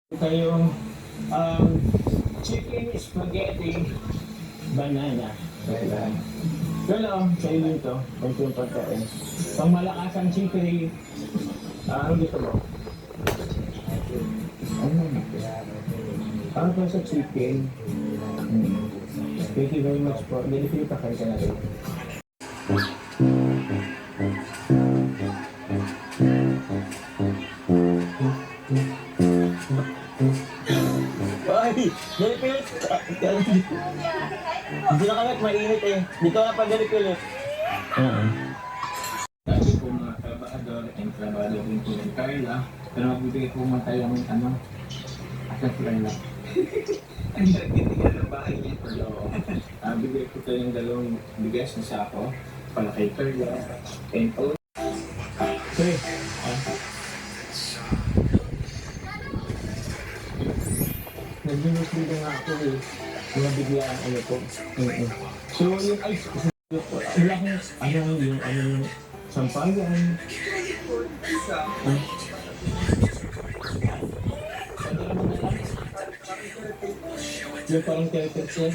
Tayong um, chicken spaghetti banana. Ayan. Pero sa inyo ito, ito yung pagkain. Pang malakasang chicken, ano dito mo? Ano? Ano pa sa chicken? Thank you very much po. Delivery pa kayo ka na rin. Ay! Delipilit! Hindi na kami mainit eh. Hindi ko na pa delipilit. Sabi po mga trabahador and trabahador din po ng Carla. Pero magbibigay po mga tayo ng ano. Asas lang na. Ang nagtitigyan ng bahay niya. Pero bigay po tayo ng dalawang bigas na sako. Para kay Carla. And all. Okay. Nag-minusli nga ako eh. Mga biglaan ano po. So yung ice, wala akong yung sampayan. Yung parang teletext so,